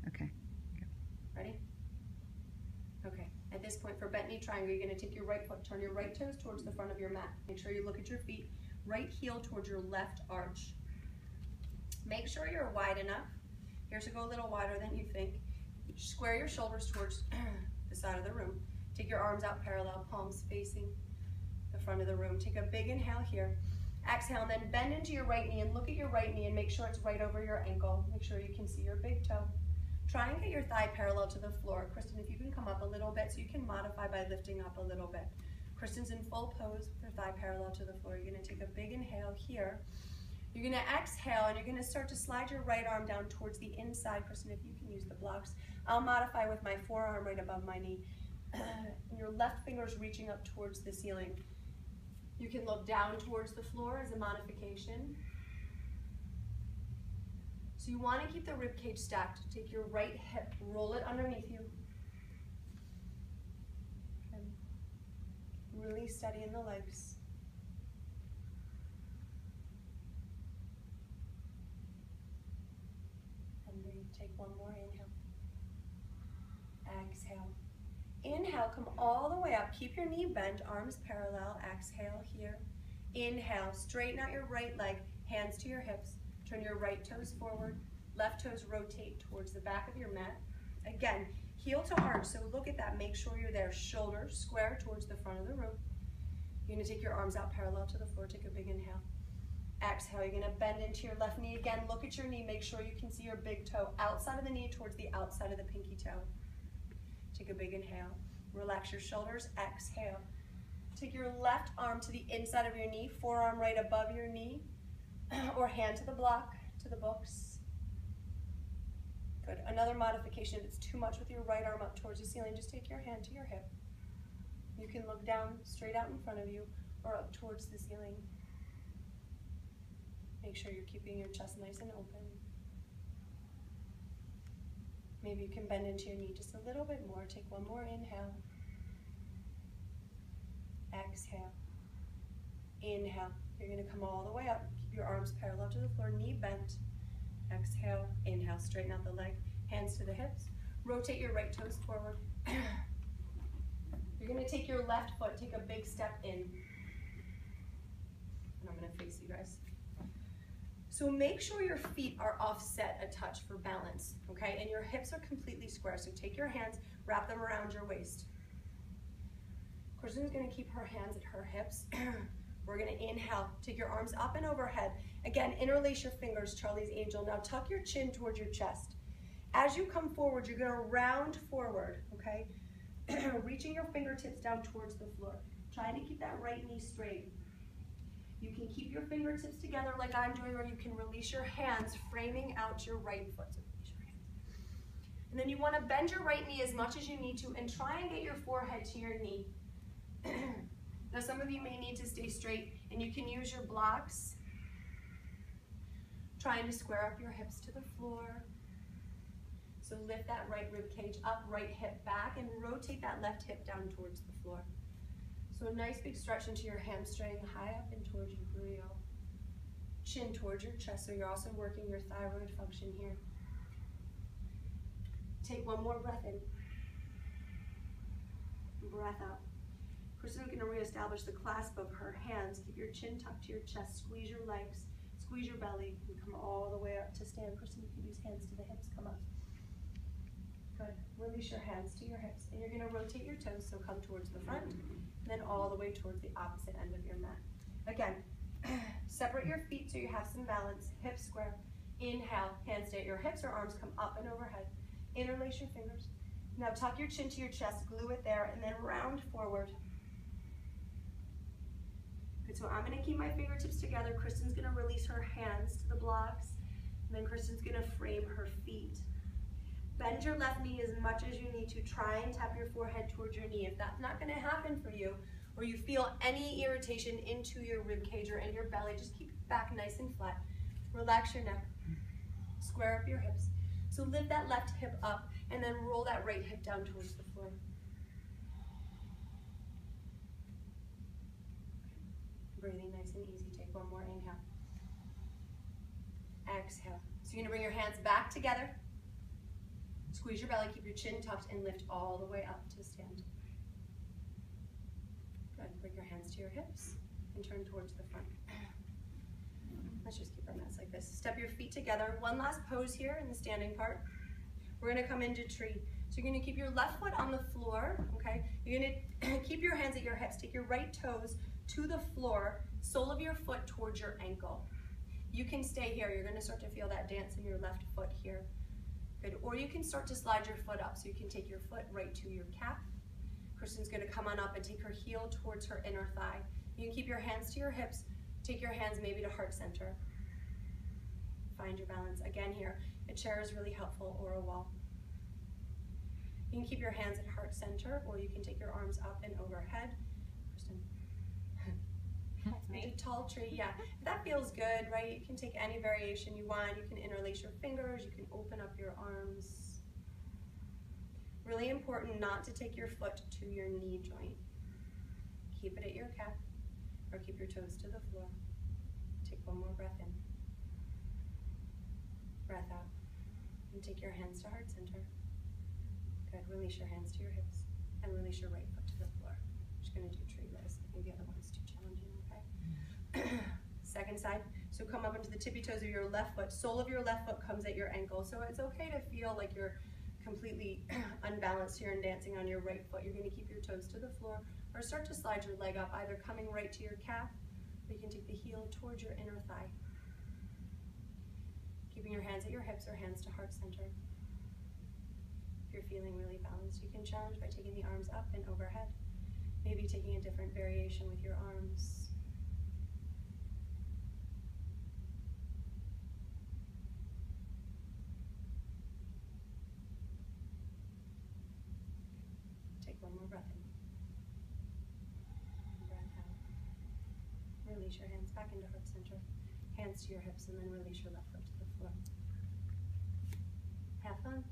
Okay. Ready? Okay. At this point, for bent knee triangle, you're going to take your right foot, turn your right toes towards the front of your mat. Make sure you look at your feet, right heel towards your left arch. Make sure you're wide enough. Here's to go a little wider than you think. Square your shoulders towards the side of the room. Take your arms out parallel, palms facing the front of the room. Take a big inhale here. Exhale, and then bend into your right knee and look at your right knee and make sure it's right over your ankle. Make sure you can see your big toe. Try and get your thigh parallel to the floor. Kristen, if you can come up a little bit so you can modify by lifting up a little bit. Kristen's in full pose with her thigh parallel to the floor. You're going to take a big inhale here. You're going to exhale and you're going to start to slide your right arm down towards the inside. Kristen, if you can use the blocks. I'll modify with my forearm right above my knee. And your left finger's reaching up towards the ceiling. You can look down towards the floor as a modification. So you want to keep the rib cage stacked. Take your right hip, roll it underneath you. And really steady in the legs. And breathe. Take one more inhale. Exhale. Inhale, come all the way up. Keep your knee bent, arms parallel. Exhale here. Inhale, straighten out your right leg, hands to your hips. Turn your right toes forward. Left toes rotate towards the back of your mat. Again, heel to arch, so look at that. Make sure you're there. Shoulders square towards the front of the room. You're going to take your arms out parallel to the floor. Take a big inhale. Exhale, you're going to bend into your left knee again. Look at your knee. Make sure you can see your big toe outside of the knee towards the outside of the pinky toe. Take a big inhale. Relax your shoulders. Exhale. Take your left arm to the inside of your knee, forearm right above your knee, or hand to the block, to the books. Good. Another modification, if it's too much with your right arm up towards the ceiling, just take your hand to your hip. You can look down, straight out in front of you, or up towards the ceiling. Make sure you're keeping your chest nice and open. Maybe you can bend into your knee just a little bit more. Take one more inhale. Exhale. Inhale. You're going to come all the way up. Keep your arms parallel to the floor, knee bent. Exhale. Inhale. Straighten out the leg. Hands to the hips. Rotate your right toes forward. You're going to take your left foot, take a big step in. And I'm going to face you guys. So make sure your feet are offset a touch for balance, okay? And your hips are completely square. So take your hands, wrap them around your waist. Kristen's going to keep her hands at her hips. We're going to inhale. Take your arms up and overhead. Again, interlace your fingers, Charlie's Angel. Now tuck your chin towards your chest. As you come forward, you're going to round forward, okay? Reaching your fingertips down towards the floor. Trying to keep that right knee straight. You can keep your fingertips together like I'm doing, or you can release your hands, framing out your right foot. So release your hands. And then you want to bend your right knee as much as you need to and try and get your forehead to your knee. Now some of you may need to stay straight and you can use your blocks. Trying to square up your hips to the floor. So lift that right rib cage up, right hip back, and rotate that left hip down towards the floor. So a nice big stretch into your hamstring, high up and towards your gluteal. Chin towards your chest, so you're also working your thyroid function here. Take one more breath in. Breath out. Kristen's going to reestablish the clasp of her hands. Keep your chin tucked to your chest, squeeze your legs, squeeze your belly, and come all the way up to stand. Kristen, you can use hands to the hips, come up. Good. Release your hands to your hips, and you're going to rotate your toes, so come towards the front, and then all the way towards the opposite end of your mat. Again, separate your feet so you have some balance, hips square. Inhale, hands stay at your hips or arms come up and overhead. Interlace your fingers. Now tuck your chin to your chest, glue it there, and then round forward. Good, so I'm going to keep my fingertips together. Kristen's going to release her hands to the blocks, and then Kristen's going to frame her feet. Bend your left knee as much as you need to. Try and tap your forehead towards your knee. If that's not going to happen for you, or you feel any irritation into your rib cage or in your belly, just keep your back nice and flat. Relax your neck. Square up your hips. So lift that left hip up and then roll that right hip down towards the floor. Breathing nice and easy. Take one more inhale. Exhale. So you're going to bring your hands back together. Squeeze your belly, keep your chin tucked, and lift all the way up to stand. Good. Bring your hands to your hips and turn towards the front. Let's just keep our mats like this. Step your feet together. One last pose here in the standing part. We're gonna come into tree. So you're gonna keep your left foot on the floor, okay? You're gonna keep your hands at your hips. Take your right toes to the floor, sole of your foot towards your ankle. You can stay here. You're gonna start to feel that dance in your left foot here. Good. Or you can start to slide your foot up. So you can take your foot right to your calf. Kristen's gonna come on up and take her heel towards her inner thigh. You can keep your hands to your hips. Take your hands maybe to heart center. Find your balance. Again here, a chair is really helpful or a wall. You can keep your hands at heart center, or you can take your arms up and overhead. Kristen. That's me. Tall tree, yeah. If that feels good, right? You can take any variation you want. You can interlace your fingers. You can open up your arms. Really important not to take your foot to your knee joint. Keep it at your calf, or keep your toes to the floor. Take one more breath in. Breath out. And take your hands to heart center. Good. Release your hands to your hips and release your right foot to the floor. I'm just going to do tree legs. I think the other one is too challenging, okay? Second side. So come up into the tippy toes of your left foot. Sole of your left foot comes at your ankle. So it's okay to feel like you're completely unbalanced here and dancing on your right foot. You're going to keep your toes to the floor or start to slide your leg up, either coming right to your calf, or you can take the heel towards your inner thigh. Keeping your hands at your hips or hands to heart center. If you're feeling really balanced, you can challenge by taking the arms up and overhead. Maybe taking a different variation with your arms. Take one more breath in. Breath out. Release your hands back into heart center. Hands to your hips, and then release your left foot to the floor. Have fun.